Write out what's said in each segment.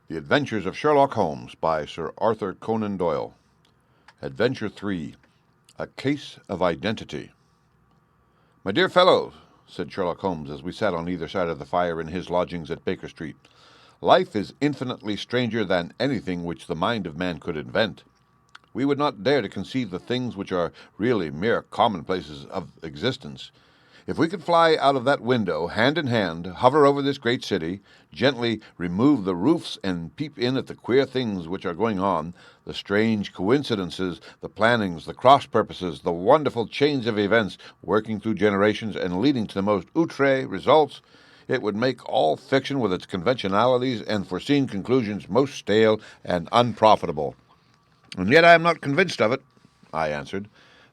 The Adventures of Sherlock Holmes by Sir Arthur Conan Doyle. Adventure 3. A Case of Identity. "My dear fellow," said Sherlock Holmes as we sat on either side of the fire in his lodgings at Baker Street, "life is infinitely stranger than anything which the mind of man could invent. We would not dare to conceive the things which are really mere commonplaces of existence. If we could fly out of that window, hand in hand, hover over this great city, gently remove the roofs and peep in at the queer things which are going on, the strange coincidences, the plannings, the cross-purposes, the wonderful chains of events working through generations and leading to the most outre results, it would make all fiction with its conventionalities and foreseen conclusions most stale and unprofitable." "And yet I am not convinced of it," I answered.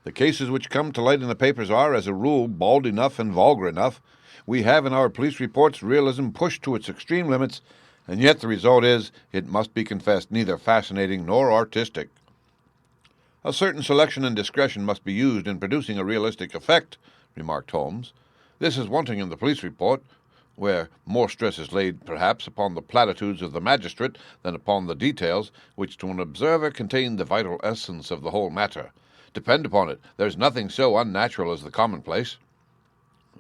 "The cases which come to light in the papers are, as a rule, bald enough and vulgar enough. We have in our police reports realism pushed to its extreme limits, and yet the result is, it must be confessed, neither fascinating nor artistic." "A certain selection and discretion must be used in producing a realistic effect," remarked Holmes. "This is wanting in the police report, where more stress is laid, perhaps, upon the platitudes of the magistrate than upon the details, which to an observer contain the vital essence of the whole matter. Depend upon it, there's nothing so unnatural as the commonplace."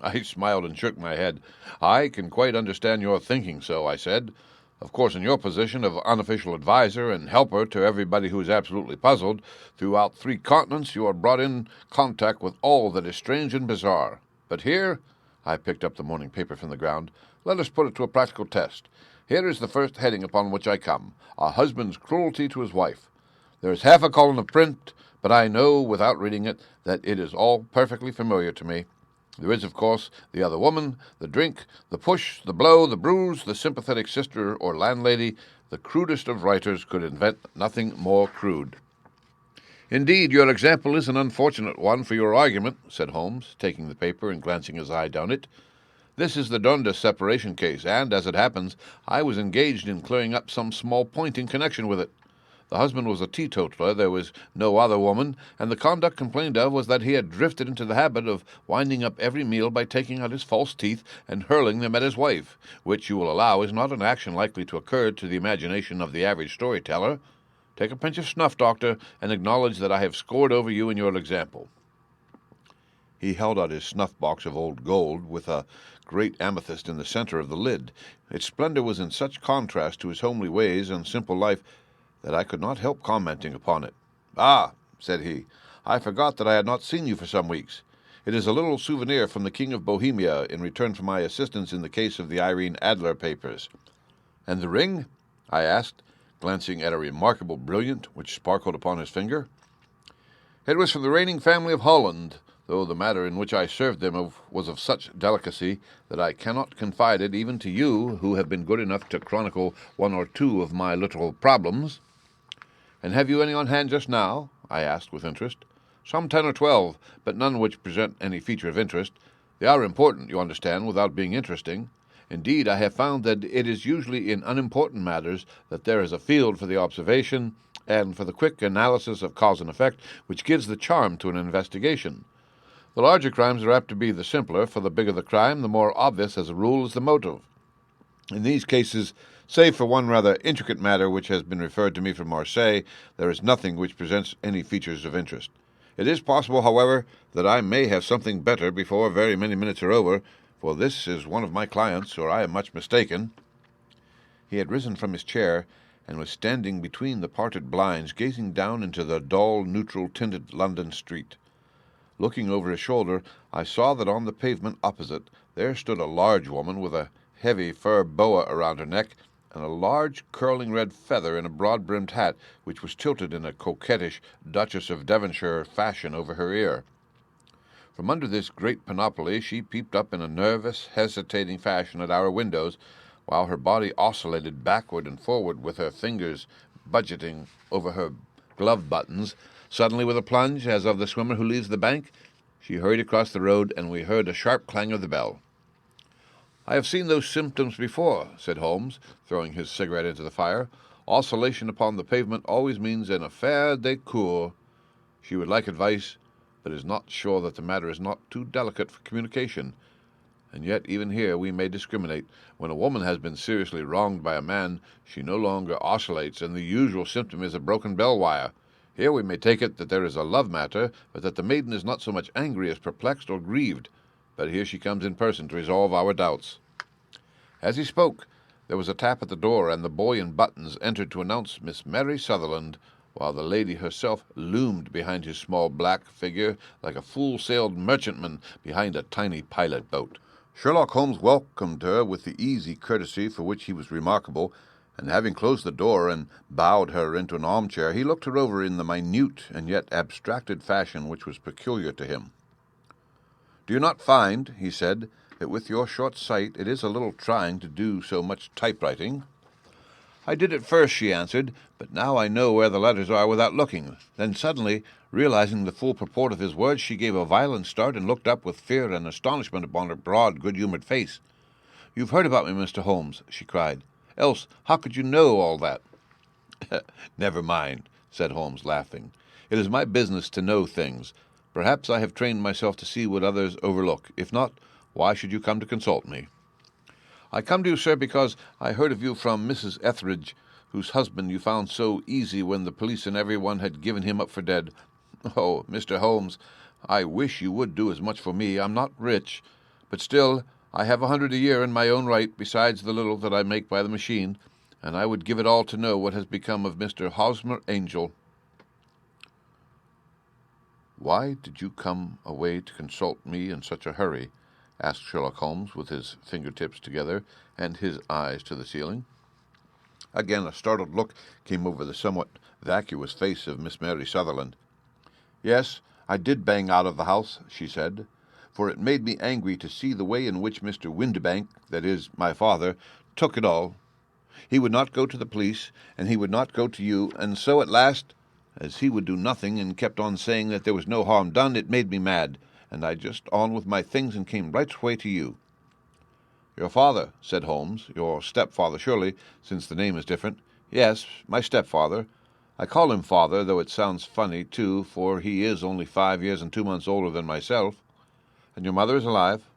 I smiled and shook my head. "I can quite understand your thinking so," I said. "Of course, in your position of unofficial adviser and helper to everybody who is absolutely puzzled, throughout 3 continents you are brought in contact with all that is strange and bizarre. But here," I picked up the morning paper from the ground, "let us put it to a practical test. Here is the first heading upon which I come: A Husband's Cruelty to His Wife. There is half a column of print, but I know, without reading it, that it is all perfectly familiar to me. There is, of course, the other woman, the drink, the push, the blow, the bruise, the sympathetic sister or landlady. The crudest of writers could invent nothing more crude." "Indeed, your example is an unfortunate one for your argument," said Holmes, taking the paper and glancing his eye down it. "This is the Dundas separation case, and, as it happens, I was engaged in clearing up some small point in connection with it. The husband was a teetotaler, there was no other woman, and the conduct complained of was that he had drifted into the habit of winding up every meal by taking out his false teeth and hurling them at his wife, which, you will allow, is not an action likely to occur to the imagination of the average storyteller. Take a pinch of snuff, doctor, and acknowledge that I have scored over you in your example." He held out his snuff-box of old gold, with a great amethyst in the center of the lid. Its splendor was in such contrast to his homely ways and simple life that I could not help commenting upon it. "Ah," said he, "I forgot that I had not seen you for some weeks. It is a little souvenir from the King of Bohemia in return for my assistance in the case of the Irene Adler papers." "And the ring?" I asked, glancing at a remarkable brilliant which sparkled upon his finger. "It was from the reigning family of Holland, though the matter in which I served them was of such delicacy that I cannot confide it even to you, who have been good enough to chronicle 1 or 2 of my little problems." "And have you any on hand just now?" I asked with interest. "Some 10 or 12, but none which present any feature of interest. They are important, you understand, without being interesting. Indeed, I have found that it is usually in unimportant matters that there is a field for the observation and for the quick analysis of cause and effect which gives the charm to an investigation. The larger crimes are apt to be the simpler, for the bigger the crime, the more obvious, as a rule, is the motive. In these cases, save for one rather intricate matter which has been referred to me from Marseille, there is nothing which presents any features of interest. It is possible, however, that I may have something better before very many minutes are over, for this is one of my clients, or I am much mistaken." He had risen from his chair and was standing between the parted blinds, gazing down into the dull, neutral-tinted London street. Looking over his shoulder, I saw that on the pavement opposite there stood a large woman with a heavy fur boa around her neck and a large curling red feather in a broad-brimmed hat which was tilted in a coquettish Duchess of Devonshire fashion over her ear. From under this great panoply she peeped up in a nervous, hesitating fashion at our windows, while her body oscillated backward and forward with her fingers budgeting over her glove buttons. Suddenly, with a plunge, as of the swimmer who leaves the bank, she hurried across the road, and we heard a sharp clang of the bell. "I have seen those symptoms before," said Holmes, throwing his cigarette into the fire. "Oscillation upon the pavement always means an affaire de coeur. She would like advice, but is not sure that the matter is not too delicate for communication. And yet even here we may discriminate. When a woman has been seriously wronged by a man, she no longer oscillates, and the usual symptom is a broken bell wire. Here we may take it that there is a love matter, but that the maiden is not so much angry as perplexed or grieved. But here she comes in person to resolve our doubts." As he spoke, there was a tap at the door, and the boy in buttons entered to announce Miss Mary Sutherland, while the lady herself loomed behind his small black figure like a full-sailed merchantman behind a tiny pilot boat. Sherlock Holmes welcomed her with the easy courtesy for which he was remarkable, and having closed the door and bowed her into an armchair, he looked her over in the minute and yet abstracted fashion which was peculiar to him. "Do you not find," he said, "that with your short sight it is a little trying to do so much typewriting?" "I did at first," she answered, "but now I know where the letters are without looking." Then suddenly, realizing the full purport of his words, she gave a violent start and looked up with fear and astonishment upon her broad, good-humored face. "You've heard about me, Mr. Holmes," she cried. "Else how could you know all that?" "Never mind," said Holmes, laughing. "It is my business to know things. Perhaps I have trained myself to see what others overlook. If not, why should you come to consult me?" "I come to you, sir, because I heard of you from Mrs. Etheridge, whose husband you found so easy when the police and everyone had given him up for dead. Oh, Mr. Holmes, I wish you would do as much for me. I'm not rich, but still I have 100 a year in my own right, besides the little that I make by the machine, and I would give it all to know what has become of Mr. Hosmer Angel." "Why did you come away to consult me in such a hurry?" asked Sherlock Holmes, with his fingertips together and his eyes to the ceiling. Again a startled look came over the somewhat vacuous face of Miss Mary Sutherland. "Yes, I did bang out of the house," she said, "for it made me angry to see the way in which Mr. Windibank, that is, my father, took it all. He would not go to the police, and he would not go to you, and so at last, as he would do nothing and kept on saying that there was no harm done, it made me mad, and I just on with my things and came right away to you." "Your father," said Holmes. "Your stepfather, surely, since the name is different." "Yes, my stepfather. I call him father, though it sounds funny, too, for he is only 5 years and 2 months older than myself." "And your mother is alive?"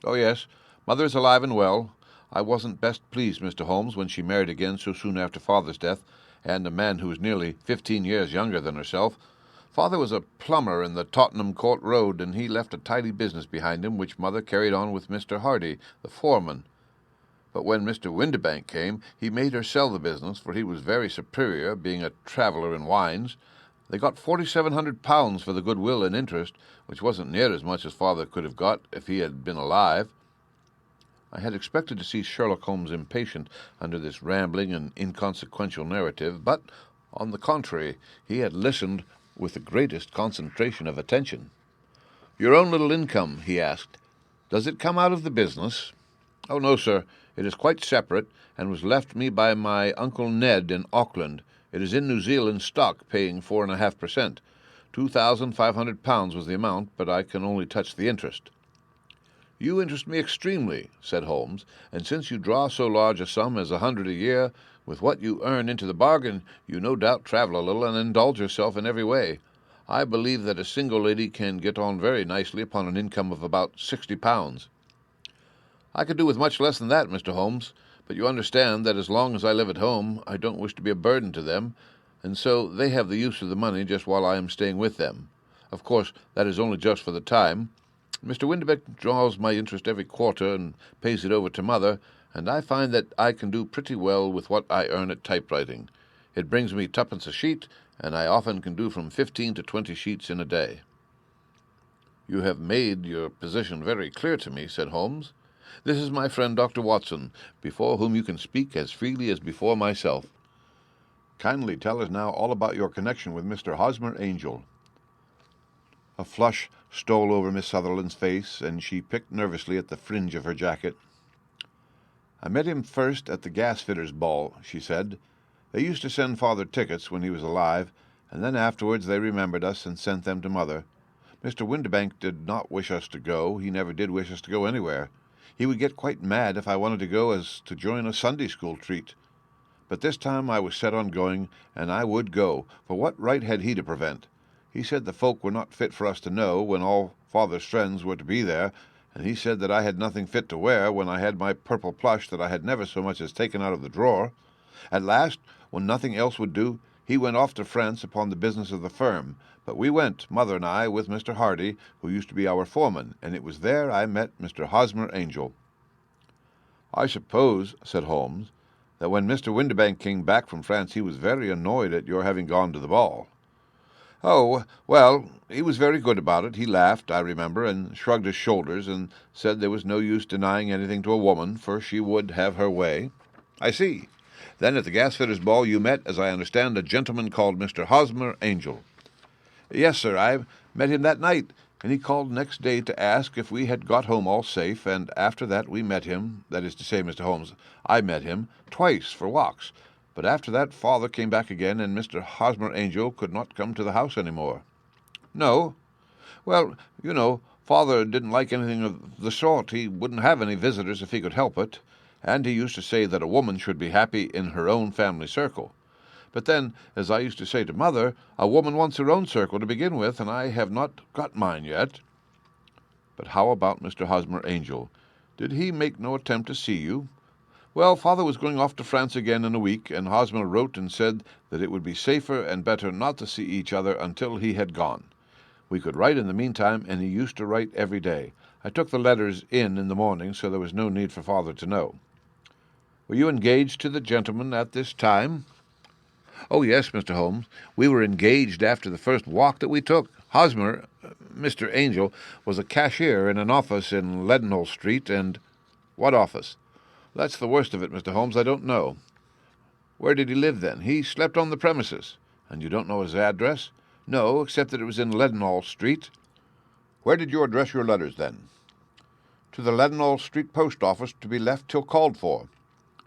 "Oh, yes, mother is alive and well. I wasn't best pleased, Mr. Holmes, when she married again so soon after father's death, and a man who was nearly 15 years younger than herself. Father was a plumber in the Tottenham Court Road, and he left a tidy business behind him, which mother carried on with Mr. Hardy, the foreman. But when Mr. Windibank came, he made her sell the business, for he was very superior, being a traveller in wines. They got £4,700 for the goodwill and interest, which wasn't near as much as father could have got if he had been alive." I had expected to see Sherlock Holmes impatient under this rambling and inconsequential narrative, but, on the contrary, he had listened with the greatest concentration of attention. "Your own little income," he asked, "does it come out of the business?" "Oh, no, sir. It is quite separate, and was left me by my Uncle Ned in Auckland. It is in New Zealand stock, paying 4.5%. £2,500 was the amount, but I can only touch the interest." "You interest me extremely," said Holmes, "and since you draw so large a sum as 100 a year, with what you earn into the bargain, you no doubt travel a little and indulge yourself in every way. I believe that a single lady can get on very nicely upon an income of about £60. "I could do with much less than that, Mr. Holmes, but you understand that as long as I live at home, I don't wish to be a burden to them, and so they have the use of the money just while I am staying with them. Of course, that is only just for the time. Mr. Windibank draws my interest every quarter and pays it over to mother, and I find that I can do pretty well with what I earn at typewriting. It brings me 2pence a sheet, and I often can do from 15 to 20 sheets in a day." "You have made your position very clear to me," said Holmes. "This is my friend Dr. Watson, before whom you can speak as freely as before myself. Kindly tell us now all about your connection with Mr. Hosmer Angel." A flush stole over Miss Sutherland's face, and she picked nervously at the fringe of her jacket. "I met him first at the gas-fitters' ball," she said. "They used to send father tickets when he was alive, and then afterwards they remembered us and sent them to mother. Mr. Windibank did not wish us to go. He never did wish us to go anywhere. He would get quite mad if I wanted to go as to join a Sunday school treat. But this time I was set on going, and I would go, for what right had he to prevent? He said the folk were not fit for us to know, when all father's friends were to be there, and he said that I had nothing fit to wear when I had my purple plush that I had never so much as taken out of the drawer. At last, when nothing else would do, he went off to France upon the business of the firm, but we went, mother and I, with Mr. Hardy, who used to be our foreman, and it was there I met Mr. Hosmer Angel." "I suppose," said Holmes, "that when Mr. Windibank came back from France he was very annoyed at your having gone to the ball." "Oh, well, he was very good about it. He laughed, I remember, and shrugged his shoulders, and said there was no use denying anything to a woman, for she would have her way." "I see. Then at the gasfitter's ball you met, as I understand, a gentleman called Mr. Hosmer Angel." "Yes, sir, I met him that night, and he called next day to ask if we had got home all safe, and after that we met him, that is to say, Mr. Holmes, I met him, twice for walks. But after that father came back again, and Mr. Hosmer Angel could not come to the house any more." "No? Well, you know, father didn't like anything of the sort. He wouldn't have any visitors if he could help it, and he used to say that a woman should be happy in her own family circle. But then, as I used to say to mother, a woman wants her own circle to begin with, and I have not got mine yet." "But how about Mr. Hosmer Angel? Did he make no attempt to see you?" "Well, father was going off to France again in a week, and Hosmer wrote and said that it would be safer and better not to see each other until he had gone. We could write in the meantime, and he used to write every day. I took the letters in the morning, so there was no need for father to know." "Were you engaged to the gentleman at this time?" "Oh, yes, Mr. Holmes. We were engaged after the first walk that we took. Hosmer, Mr. Angel, was a cashier in an office in Leadenhall Street, and—" "What office?" "That's the worst of it, Mr. Holmes. I don't know." "Where did he live, then?" "He slept on the premises." "And you don't know his address?" "No, except that it was in Leadenhall Street." "Where did you address your letters, then?" "To the Leadenhall Street post office, to be left till called for."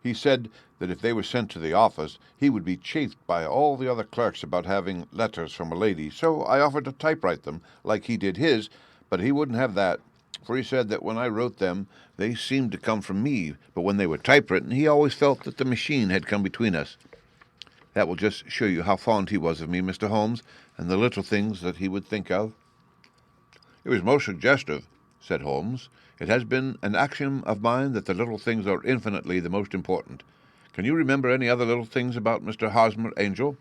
He said that if they were sent to the office, he would be chaffed by all the other clerks about having letters from a lady, so I offered to typewrite them, like he did his, but he wouldn't have that, for he said that when I wrote them, they seemed to come from me, but when they were typewritten, he always felt that the machine had come between us. That will just show you how fond he was of me, Mr. Holmes, and the little things that he would think of." "It was most suggestive," said Holmes. "It has been an axiom of mine that the little things are infinitely the most important. Can you remember any other little things about Mr. Hosmer Angel?"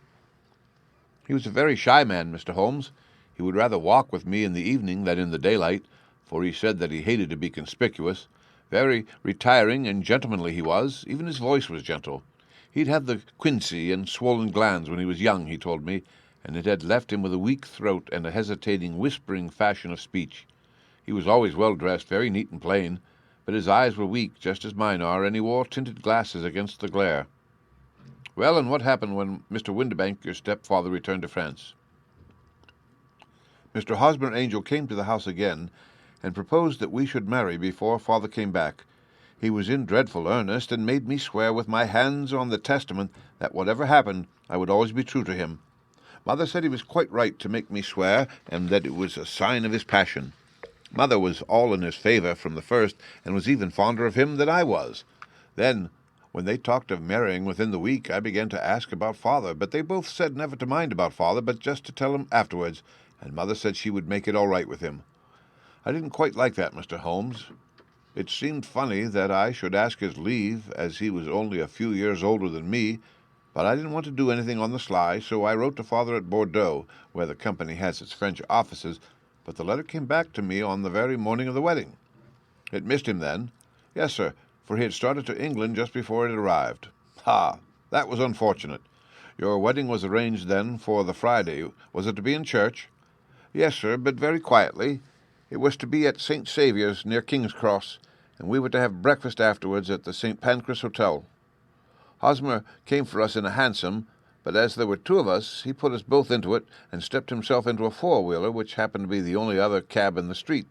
"He was a very shy man, Mr. Holmes. He would rather walk with me in the evening than in the daylight, for he said that he hated to be conspicuous. Very retiring and gentlemanly he was. Even his voice was gentle. He'd had the quinsy and swollen glands when he was young, he told me, and it had left him with a weak throat and a hesitating, whispering fashion of speech. He was always well dressed, very neat and plain, but his eyes were weak, just as mine are, and he wore tinted glasses against the glare." "Well, and what happened when Mr. Windibank, your stepfather, returned to France?" "Mr. Hosmer Angel came to the house again, and proposed that we should marry before father came back. He was in dreadful earnest, and made me swear with my hands on the testament that whatever happened, I would always be true to him. Mother said he was quite right to make me swear, and that it was a sign of his passion. Mother was all in his favour from the first, and was even fonder of him than I was. Then, when they talked of marrying within the week, I began to ask about father, but they both said never to mind about father, but just to tell him afterwards, and mother said she would make it all right with him. I didn't quite like that, Mr. Holmes. It seemed funny that I should ask his leave, as he was only a few years older than me, but I didn't want to do anything on the sly, so I wrote to father at Bordeaux, where the company has its French offices, but the letter came back to me on the very morning of the wedding." "It missed him, then?" "Yes, sir, for he had started to England just before it arrived." "Ha! That was unfortunate. Your wedding was arranged, then, for the Friday. Was it to be in church?" "Yes, sir, but very quietly. It was to be at St. Saviour's, near King's Cross, and we were to have breakfast afterwards at the St. Pancras Hotel. Hosmer came for us in a hansom, but as there were two of us, he put us both into it, and stepped himself into a four-wheeler, which happened to be the only other cab in the street.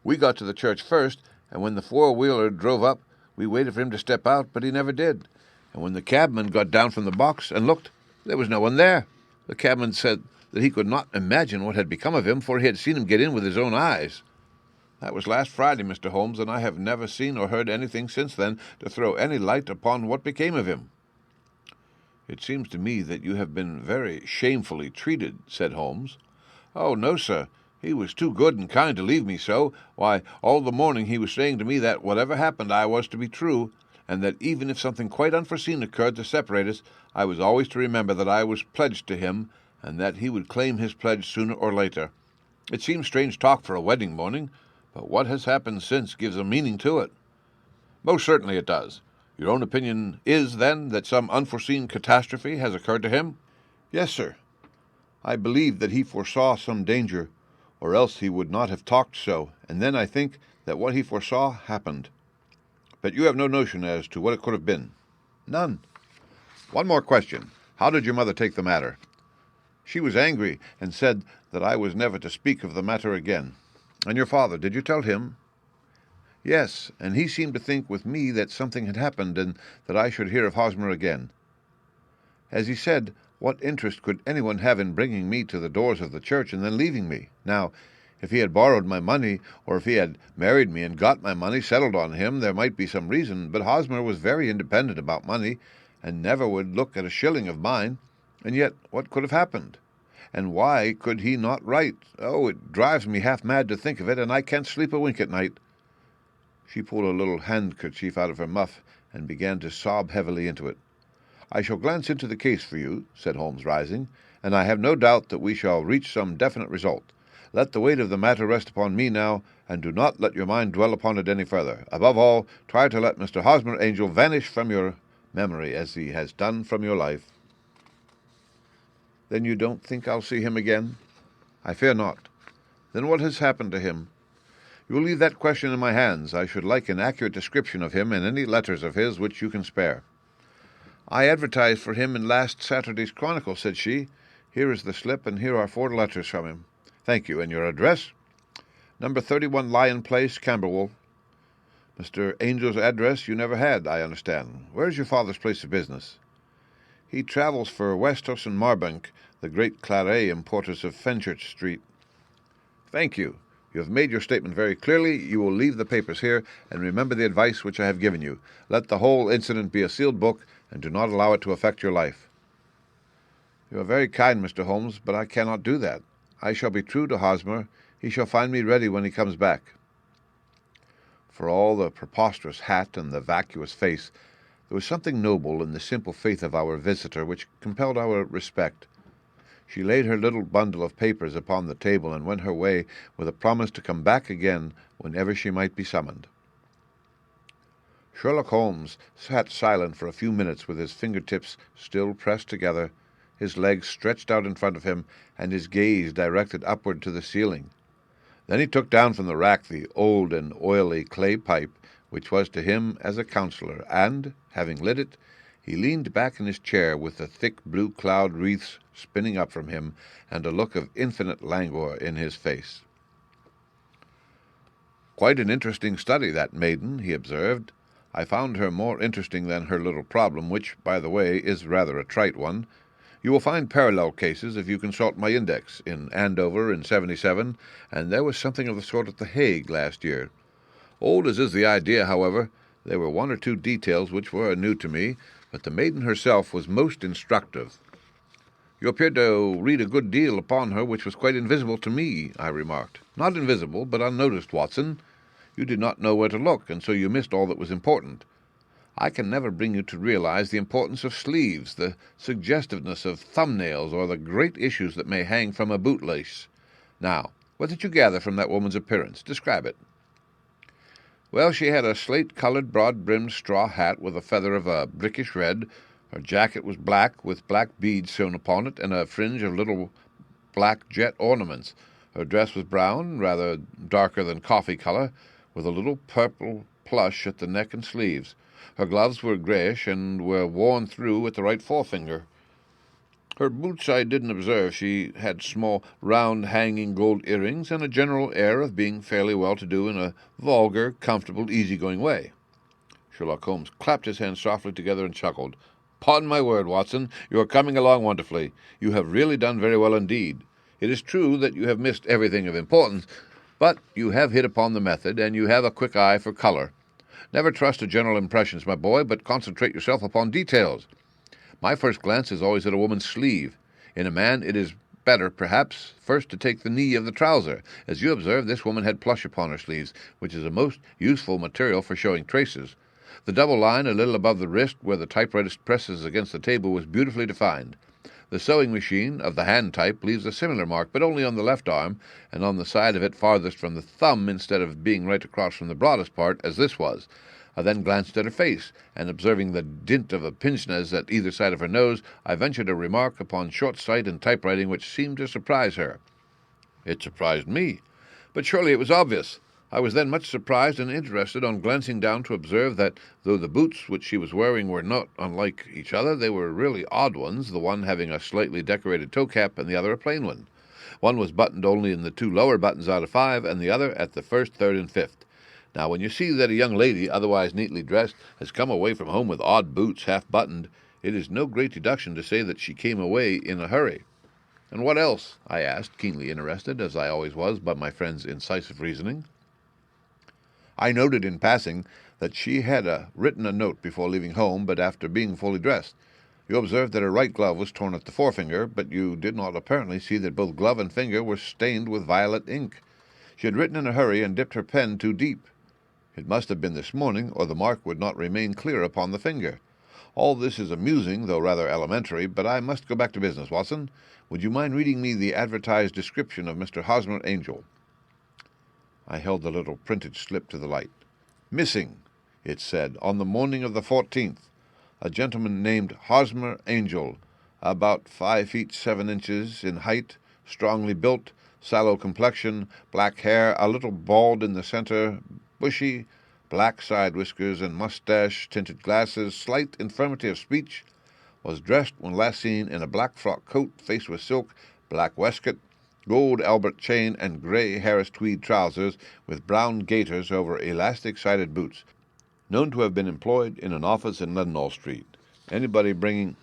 We got to the church first, and when the four-wheeler drove up, we waited for him to step out, but he never did. And when the cabman got down from the box and looked, there was no one there. The cabman said that he could not imagine what had become of him, for he had seen him get in with his own eyes. That was last Friday, Mr. Holmes, and I have never seen or heard anything since then to throw any light upon what became of him." "It seems to me that you have been very shamefully treated," said Holmes. "Oh, no, sir. He was too good and kind to leave me so. Why, all the morning he was saying to me that whatever happened I was to be true, and that even if something quite unforeseen occurred to separate us, I was always to remember that I was pledged to him, and that he would claim his pledge sooner or later. It seems strange talk for a wedding morning, but what has happened since gives a meaning to it. Most certainly it does. Your own opinion is, then, that some unforeseen catastrophe has occurred to him? Yes, sir. I believe that he foresaw some danger, or else he would not have talked so, and then I think that what he foresaw happened. But you have no notion as to what it could have been? None. One more question. How did your mother take the matter? She was angry, and said that I was never to speak of the matter again. And your father, did you tell him? Yes, and he seemed to think with me that something had happened, and that I should hear of Hosmer again. As he said, what interest could anyone have in bringing me to the doors of the church and then leaving me? Now, if he had borrowed my money, or if he had married me and got my money settled on him, there might be some reason, but Hosmer was very independent about money, and never would look at a shilling of mine. And yet, what could have happened? And why could he not write? Oh, it drives me half mad to think of it, and I can't sleep a wink at night. She pulled a little handkerchief out of her muff, and began to sob heavily into it. I shall glance into the case for you, said Holmes, rising, and I have no doubt that we shall reach some definite result. Let the weight of the matter rest upon me now, and do not let your mind dwell upon it any further. Above all, try to let Mr. Hosmer Angel vanish from your memory, as he has done from your life. Then you don't think I'll see him again? I fear not. Then what has happened to him? You will leave that question in my hands. I should like an accurate description of him and any letters of his which you can spare. I advertised for him in last Saturday's Chronicle, said she. Here is the slip, and here are 4 letters from him. Thank you. And your address? Number 31 Lion Place, Camberwell. Mr. Angel's address you never had, I understand. Where is your father's place of business? He travels for Westhorse and Marbank, the great claret importers of Fenchurch Street. Thank you. You have made your statement very clearly. You will leave the papers here, and remember the advice which I have given you. Let the whole incident be a sealed book, and do not allow it to affect your life. You are very kind, Mr. Holmes, but I cannot do that. I shall be true to Hosmer. He shall find me ready when he comes back. For all the preposterous hat and the vacuous face, there was something noble in the simple faith of our visitor which compelled our respect. She laid her little bundle of papers upon the table and went her way with a promise to come back again whenever she might be summoned. Sherlock Holmes sat silent for a few minutes with his fingertips still pressed together, his legs stretched out in front of him, and his gaze directed upward to the ceiling. Then he took down from the rack the old and oily clay pipe, which was to him as a counsellor, and, having lit it, he leaned back in his chair with the thick blue cloud wreaths spinning up from him, and a look of infinite languor in his face. Quite an interesting study, that maiden, he observed. I found her more interesting than her little problem, which, by the way, is rather a trite one. You will find parallel cases if you consult my index, in Andover in 77, and there was something of the sort at The Hague last year. Old as is the idea, however, there were 1 or 2 details which were new to me, but the maiden herself was most instructive. You appeared to read a good deal upon her which was quite invisible to me, I remarked. Not invisible, but unnoticed, Watson. You did not know where to look, and so you missed all that was important. I can never bring you to realize the importance of sleeves, the suggestiveness of thumbnails, or the great issues that may hang from a bootlace. Now, what did you gather from that woman's appearance? Describe it. Well, she had a slate-colored, broad-brimmed straw hat with a feather of a brickish red. Her jacket was black, with black beads sewn upon it, and a fringe of little black jet ornaments. Her dress was brown, rather darker than coffee color, with a little purple plush at the neck and sleeves. Her gloves were grayish, and were worn through at the right forefinger. Her boots I didn't observe. She had small, round, hanging gold earrings, and a general air of being fairly well-to-do in a vulgar, comfortable, easy-going way. Sherlock Holmes clapped his hands softly together and chuckled. "'Pon my word, Watson, you are coming along wonderfully. You have really done very well indeed. It is true that you have missed everything of importance, but you have hit upon the method, and you have a quick eye for color. Never trust to general impressions, my boy, but concentrate yourself upon details. My first glance is always at a woman's sleeve. In a man it is better, perhaps, first to take the knee of the trouser. As you observe, this woman had plush upon her sleeves, which is a most useful material for showing traces. The double line a little above the wrist, where the typewriter presses against the table, was beautifully defined. The sewing machine of the hand type leaves a similar mark, but only on the left arm, and on the side of it farthest from the thumb, instead of being right across from the broadest part, as this was. I then glanced at her face, and observing the dint of a pince-nez at either side of her nose, I ventured a remark upon short sight and typewriting which seemed to surprise her. It surprised me, but surely it was obvious. I was then much surprised and interested on glancing down to observe that, though the boots which she was wearing were not unlike each other, they were really odd ones, the one having a slightly decorated toe cap and the other a plain one. One was buttoned only in the 2 lower buttons out of 5, and the other at the 1st, 3rd, and 5th. Now, when you see that a young lady, otherwise neatly dressed, has come away from home with odd boots half-buttoned, it is no great deduction to say that she came away in a hurry. "And what else?" I asked, keenly interested, as I always was, by my friend's incisive reasoning. I noted in passing that she had written a note before leaving home, but after being fully dressed. You observed that her right glove was torn at the forefinger, but you did not apparently see that both glove and finger were stained with violet ink. She had written in a hurry and dipped her pen too deep. It must have been this morning, or the mark would not remain clear upon the finger. All this is amusing, though rather elementary, but I must go back to business. Watson, would you mind reading me the advertised description of Mr. Hosmer Angel? I held the little printed slip to the light. "Missing," it said, "on the morning of the 14th. A gentleman named Hosmer Angel, about 5 feet 7 inches in height, strongly built, sallow complexion, black hair, a little bald in the center, bushy, black side whiskers and mustache, tinted glasses, slight infirmity of speech, was dressed when last seen in a black frock coat faced with silk, black waistcoat, gold Albert chain, and grey Harris tweed trousers, with brown gaiters over elastic-sided boots. Known to have been employed in an office in Leadenhall Street. Anybody bringing—"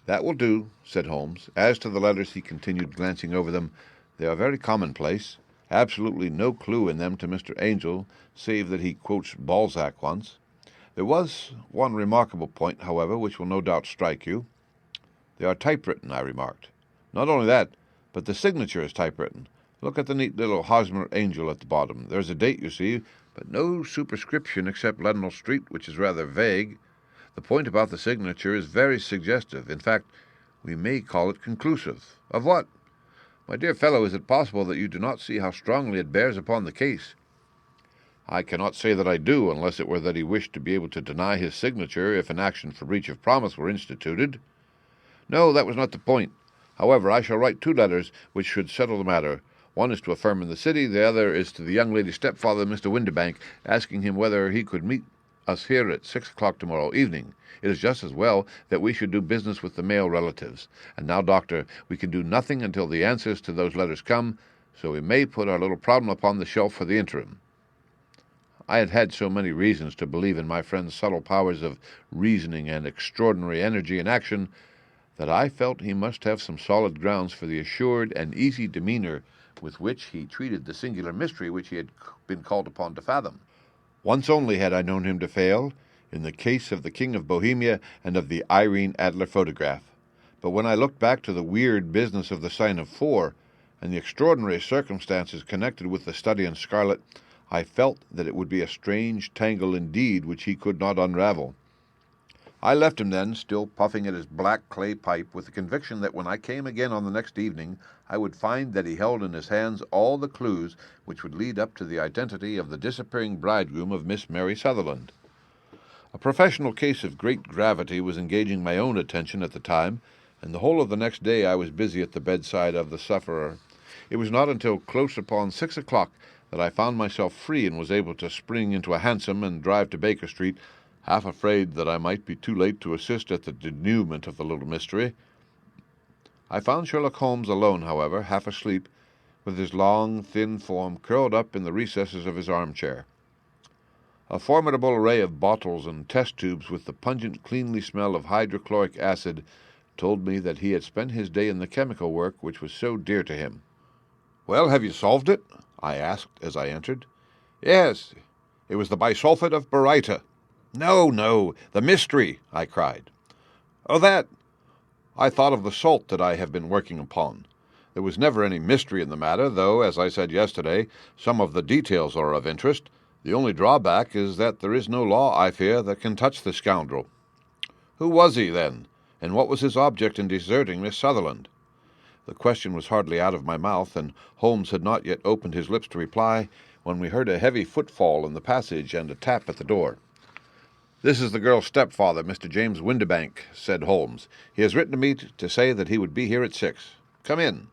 "That will do," said Holmes. "As to the letters," he continued, glancing over them, "they are very commonplace. Absolutely no clue in them to Mr. Angel, save that he quotes Balzac once. There was one remarkable point, however, which will no doubt strike you. They are typewritten," I remarked. "Not only that, but the signature is typewritten. Look at the neat little Hosmer Angel at the bottom. There's a date, you see, but no superscription except Leadenhall Street, which is rather vague. The point about the signature is very suggestive. In fact, we may call it conclusive." "Of what?" "My dear fellow, is it possible that you do not see how strongly it bears upon the case?" "I cannot say that I do, unless it were that he wished to be able to deny his signature if an action for breach of promise were instituted." "No, that was not the point. However, I shall write 2 letters which should settle the matter. One is to a firm in the city, the other is to the young lady's stepfather, Mr. Windibank, asking him whether he could meet us here at 6 o'clock tomorrow evening. It is just as well that we should do business with the male relatives. And now, Doctor, we can do nothing until the answers to those letters come, so we may put our little problem upon the shelf for the interim." I had had so many reasons to believe in my friend's subtle powers of reasoning and extraordinary energy in action that I felt he must have some solid grounds for the assured and easy demeanor with which he treated the singular mystery which he had been called upon to fathom. Once only had I known him to fail, in the case of the King of Bohemia and of the Irene Adler photograph. But when I looked back to the weird business of the sign of 4 and the extraordinary circumstances connected with the study in scarlet, I felt that it would be a strange tangle indeed which he could not unravel. I left him then, still puffing at his black clay pipe, with the conviction that when I came again on the next evening, I would find that he held in his hands all the clues which would lead up to the identity of the disappearing bridegroom of Miss Mary Sutherland. A professional case of great gravity was engaging my own attention at the time, and the whole of the next day I was busy at the bedside of the sufferer. It was not until close upon 6 o'clock that I found myself free and was able to spring into a hansom and drive to Baker Street, half afraid that I might be too late to assist at the denouement of the little mystery. I found Sherlock Holmes alone, however, half asleep, with his long, thin form curled up in the recesses of his armchair. A formidable array of bottles and test tubes with the pungent, cleanly smell of hydrochloric acid told me that he had spent his day in the chemical work which was so dear to him. "Well, have you solved it?" I asked as I entered. "Yes, it was the bisulfate of baryta." No, the mystery," I cried. "Oh, that! I thought of the salt that I have been working upon. There was never any mystery in the matter, though, as I said yesterday, some of the details are of interest. The only drawback is that there is no law, I fear, that can touch the scoundrel. Who was he, then, and what was his object in deserting Miss Sutherland? The question was hardly out of my mouth, and Holmes had not yet opened his lips to reply, when we heard a heavy footfall in the passage and a tap at the door. "This is the girl's stepfather, Mr. James Windibank," said Holmes. "He has written to me to say that he would be here at 6. Come in."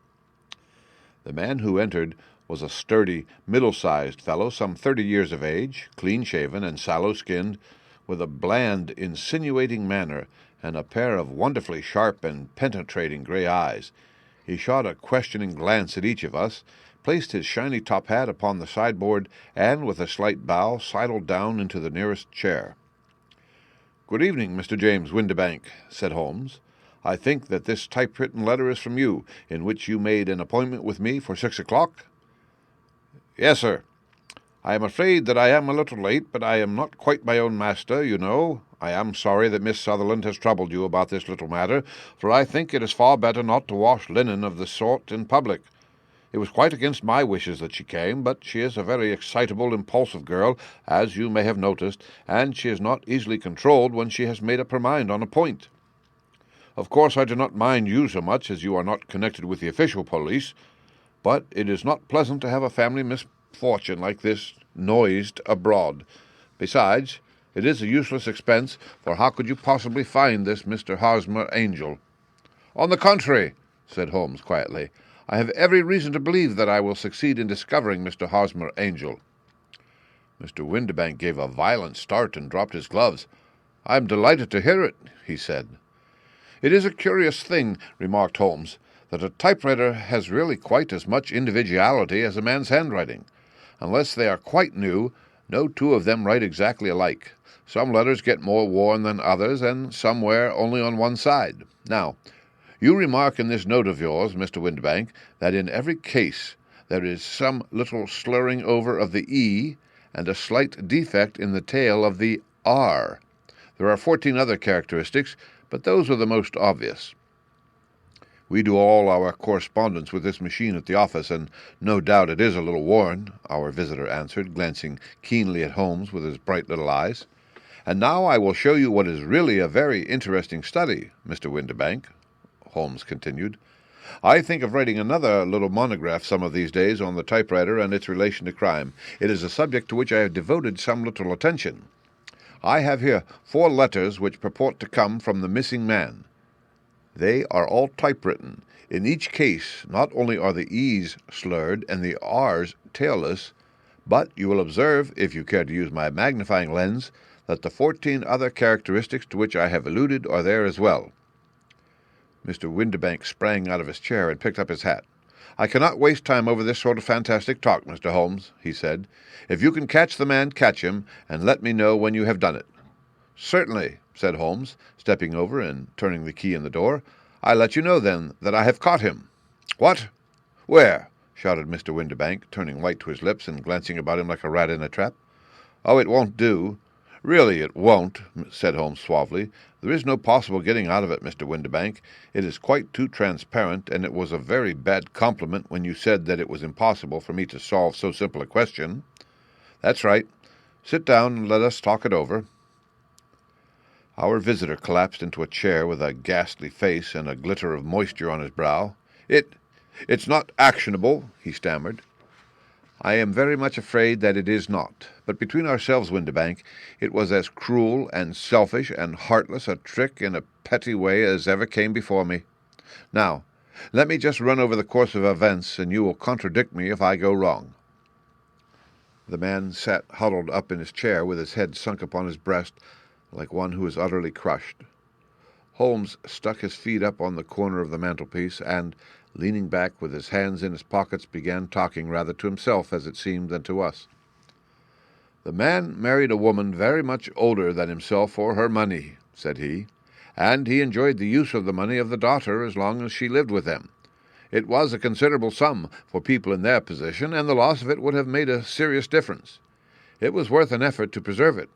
The man who entered was a sturdy, middle-sized fellow, some 30 years of age, clean-shaven and sallow-skinned, with a bland, insinuating manner and a pair of wonderfully sharp and penetrating gray eyes. He shot a questioning glance at each of us, placed his shiny top hat upon the sideboard, and, with a slight bow, sidled down into the nearest chair. "Good evening, Mr. James Windibank," said Holmes. "I think that this typewritten letter is from you, in which you made an appointment with me for 6 o'clock?" "Yes, sir. I am afraid that I am a little late, but I am not quite my own master, you know. I am sorry that Miss Sutherland has troubled you about this little matter, for I think it is far better not to wash linen of this sort in public. It was quite against my wishes that she came, but she is a very excitable, impulsive girl, as you may have noticed, and she is not easily controlled when she has made up her mind on a point. Of course, I do not mind you so much, as you are not connected with the official police, but it is not pleasant to have a family misfortune like this noised abroad. Besides, it is a useless expense, for how could you possibly find this Mr. Hosmer Angel?" "On the contrary," said Holmes quietly, "I have every reason to believe that I will succeed in discovering Mr. Hosmer Angel." Mr. Windibank gave a violent start and dropped his gloves. "I am delighted to hear it," he said. "It is a curious thing," remarked Holmes, "that a typewriter has really quite as much individuality as a man's handwriting. Unless they are quite new, no two of them write exactly alike. Some letters get more worn than others, and some wear only on one side. Now, you remark in this note of yours, Mr. Windibank, that in every case there is some little slurring over of the E and a slight defect in the tail of the R. There are 14 other characteristics, but those are the most obvious. We do all our correspondence with this machine at the office, and no doubt it is a little worn," our visitor answered, glancing keenly at Holmes with his bright little eyes. "And now I will show you what is really a very interesting study, Mr. Windibank," Holmes continued. "I think of writing another little monograph some of these days on the typewriter and its relation to crime. It is a subject to which I have devoted some little attention. I have here 4 letters which purport to come from the missing man. They are all typewritten. In each case, not only are the E's slurred and the R's tailless, but you will observe, if you care to use my magnifying lens, that the 14 other characteristics to which I have alluded are there as well." Mr. Windibank sprang out of his chair and picked up his hat. "I cannot waste time over this sort of fantastic talk, Mr. Holmes," he said. "If you can catch the man, catch him, and let me know when you have done it." "Certainly," said Holmes, stepping over and turning the key in the door. "I'll let you know, then, that I have caught him." "What? Where?" shouted Mr. Windibank, turning white to his lips and glancing about him like a rat in a trap. "Oh, it won't do. Really, it won't," said Holmes suavely. "There is no possible getting out of it, Mr. Windibank. It is quite too transparent, and it was a very bad compliment when you said that it was impossible for me to solve so simple a question. That's right. Sit down and let us talk it over." Our visitor collapsed into a chair with a ghastly face and a glitter of moisture on his brow. It's not actionable," he stammered. "I am very much afraid that it is not. But between ourselves, Windibank, it was as cruel and selfish and heartless a trick in a petty way as ever came before me. Now, let me just run over the course of events, and you will contradict me if I go wrong." The man sat huddled up in his chair with his head sunk upon his breast, like one who is utterly crushed. Holmes stuck his feet up on the corner of the mantelpiece, and, leaning back with his hands in his pockets, began talking rather to himself, as it seemed, than to us. "The man married a woman very much older than himself for her money," said he, "and he enjoyed the use of the money of the daughter as long as she lived with them. It was a considerable sum for people in their position, and the loss of it would have made a serious difference. It was worth an effort to preserve it.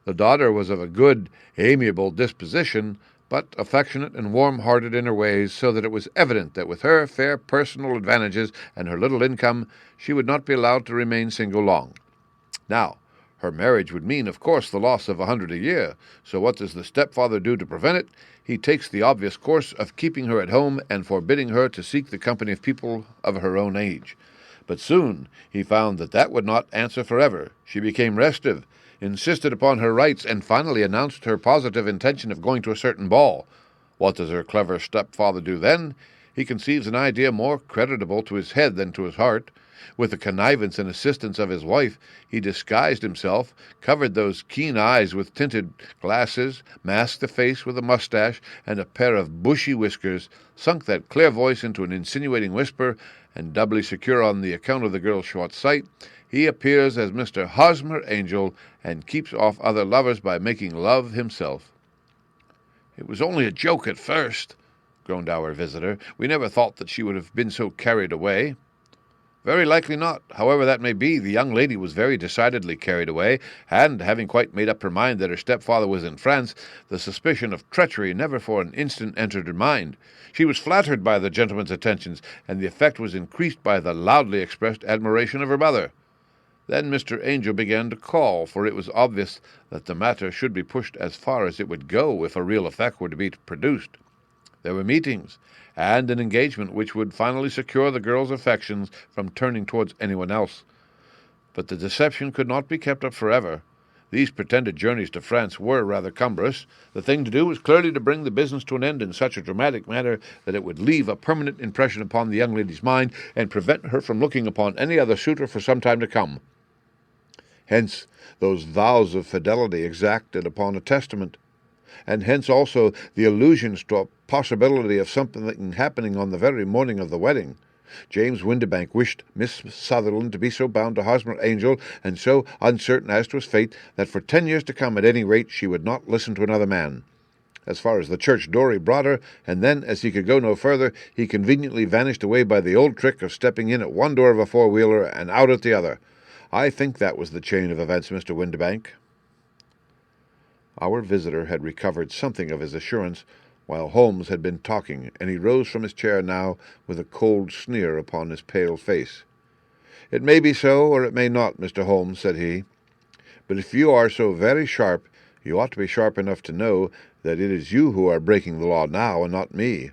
The daughter was of a good, amiable disposition, but affectionate and warm-hearted in her ways, so that it was evident that with her fair personal advantages and her little income, she would not be allowed to remain single long. Now, her marriage would mean, of course, the loss of $100 a year, so what does the stepfather do to prevent it? He takes the obvious course of keeping her at home and forbidding her to seek the company of people of her own age. But soon he found that that would not answer forever. She became restive, insisted upon her rights, and finally announced her positive intention of going to a certain ball. What does her clever stepfather do then? He conceives an idea more creditable to his head than to his heart. With the connivance and assistance of his wife, he disguised himself, covered those keen eyes with tinted glasses, masked the face with a mustache and a pair of bushy whiskers, sunk that clear voice into an insinuating whisper, and doubly secure on the account of the girl's short sight, he appears as Mr. Hosmer Angel and keeps off other lovers by making love himself. "It was only a joke at first," groaned our visitor. "We never thought that she would have been so carried away." "Very likely not. However that may be, the young lady was very decidedly carried away, and, having quite made up her mind that her stepfather was in France, the suspicion of treachery never for an instant entered her mind. She was flattered by the gentleman's attentions, and the effect was increased by the loudly expressed admiration of her mother. Then Mr. Angel began to call, for it was obvious that the matter should be pushed as far as it would go if a real effect were to be produced. There were meetings, and an engagement which would finally secure the girl's affections from turning towards anyone else. But the deception could not be kept up forever. These pretended journeys to France were rather cumbrous. The thing to do was clearly to bring the business to an end in such a dramatic manner that it would leave a permanent impression upon the young lady's mind and prevent her from looking upon any other suitor for some time to come. Hence those vows of fidelity exacted upon a testament, and hence also the allusions to a possibility of something happening on the very morning of the wedding. James Windibank wished Miss Sutherland to be so bound to Hosmer Angel and so uncertain as to his fate that for 10 years to come, at any rate, she would not listen to another man. As far as the church door he brought her, and then, as he could go no further, he conveniently vanished away by the old trick of stepping in at one door of a four-wheeler and out at the other. I think that was the chain of events, Mr. Windibank." Our visitor had recovered something of his assurance while Holmes had been talking, and he rose from his chair now with a cold sneer upon his pale face. "It may be so, or it may not, Mr. Holmes," said he. "But if you are so very sharp, you ought to be sharp enough to know that it is you who are breaking the law now, and not me.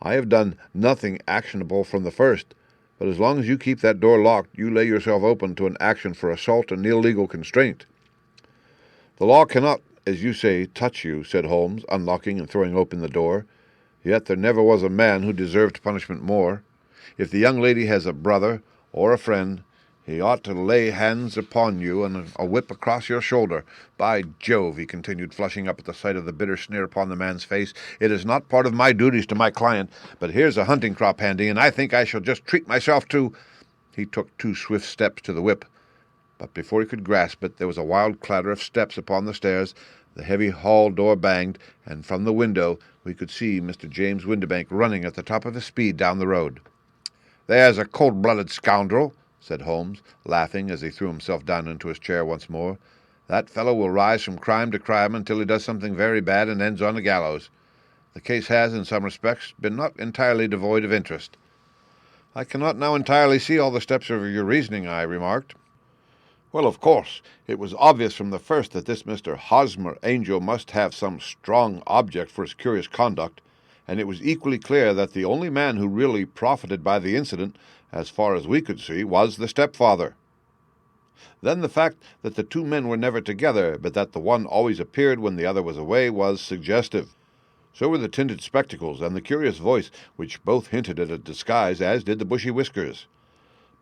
I have done nothing actionable from the first, but as long as you keep that door locked, you lay yourself open to an action for assault and illegal constraint." "The law cannot, as you say, touch you," said Holmes, unlocking and throwing open the door. "Yet there never was a man who deserved punishment more. If the young lady has a brother or a friend, he ought to lay hands upon you and a whip across your shoulder. By Jove," he continued, flushing up at the sight of the bitter sneer upon the man's face, "it is not part of my duties to my client, but here's a hunting crop handy, and I think I shall just treat myself to—" He took 2 swift steps to the whip, but before he could grasp it, there was a wild clatter of steps upon the stairs, the heavy hall door banged, and from the window we could see Mr. James Windibank running at the top of his speed down the road. "There's a cold-blooded scoundrel," said Holmes, laughing as he threw himself down into his chair once more. "That fellow will rise from crime to crime until he does something very bad and ends on the gallows. The case has, in some respects, been not entirely devoid of interest." "I cannot now entirely see all the steps of your reasoning," I remarked. "Well, of course, it was obvious from the first that this Mr. Hosmer Angel must have some strong object for his curious conduct, and it was equally clear that the only man who really profited by the incident, as far as we could see, was the stepfather. Then the fact that the 2 men were never together, but that the one always appeared when the other was away, was suggestive. So were the tinted spectacles and the curious voice, which both hinted at a disguise, as did the bushy whiskers.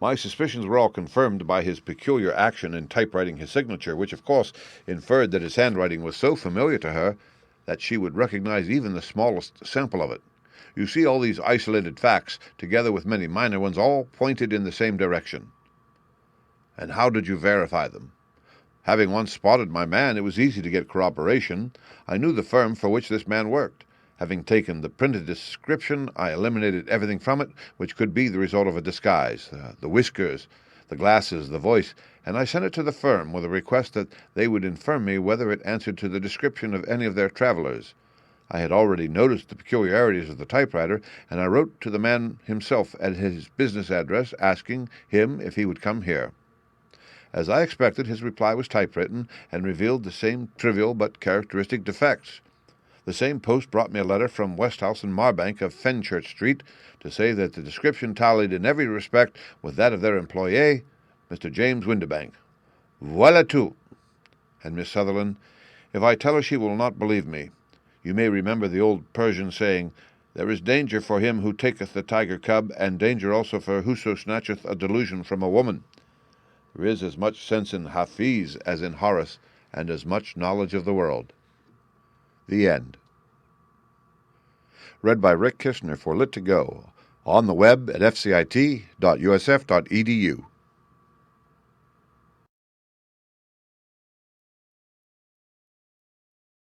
My suspicions were all confirmed by his peculiar action in typewriting his signature, which of course inferred that his handwriting was so familiar to her that she would recognize even the smallest sample of it. You see, all these isolated facts, together with many minor ones, all pointed in the same direction." "And how did you verify them?" "Having once spotted my man, it was easy to get corroboration. I knew the firm for which this man worked. Having taken the printed description, I eliminated everything from it which could be the result of a disguise, the whiskers, the glasses, the voice, and I sent it to the firm with a request that they would inform me whether it answered to the description of any of their travelers. I had already noticed the peculiarities of the typewriter, and I wrote to the man himself at his business address, asking him if he would come here. As I expected, his reply was typewritten and revealed the same trivial but characteristic defects. The same post brought me a letter from Westhouse and Marbank of Fenchurch Street to say that the description tallied in every respect with that of their employé, Mr. James Windibank. Voilà tout! And Miss Sutherland, if I tell her she will not believe me. You may remember the old Persian saying, "There is danger for him who taketh the tiger cub, and danger also for whoso snatcheth a delusion from a woman." There is as much sense in Hafiz as in Horace, and as much knowledge of the world. The end. Read by Rick Kishner for Lit2Go, on the web at fcit.usf.edu.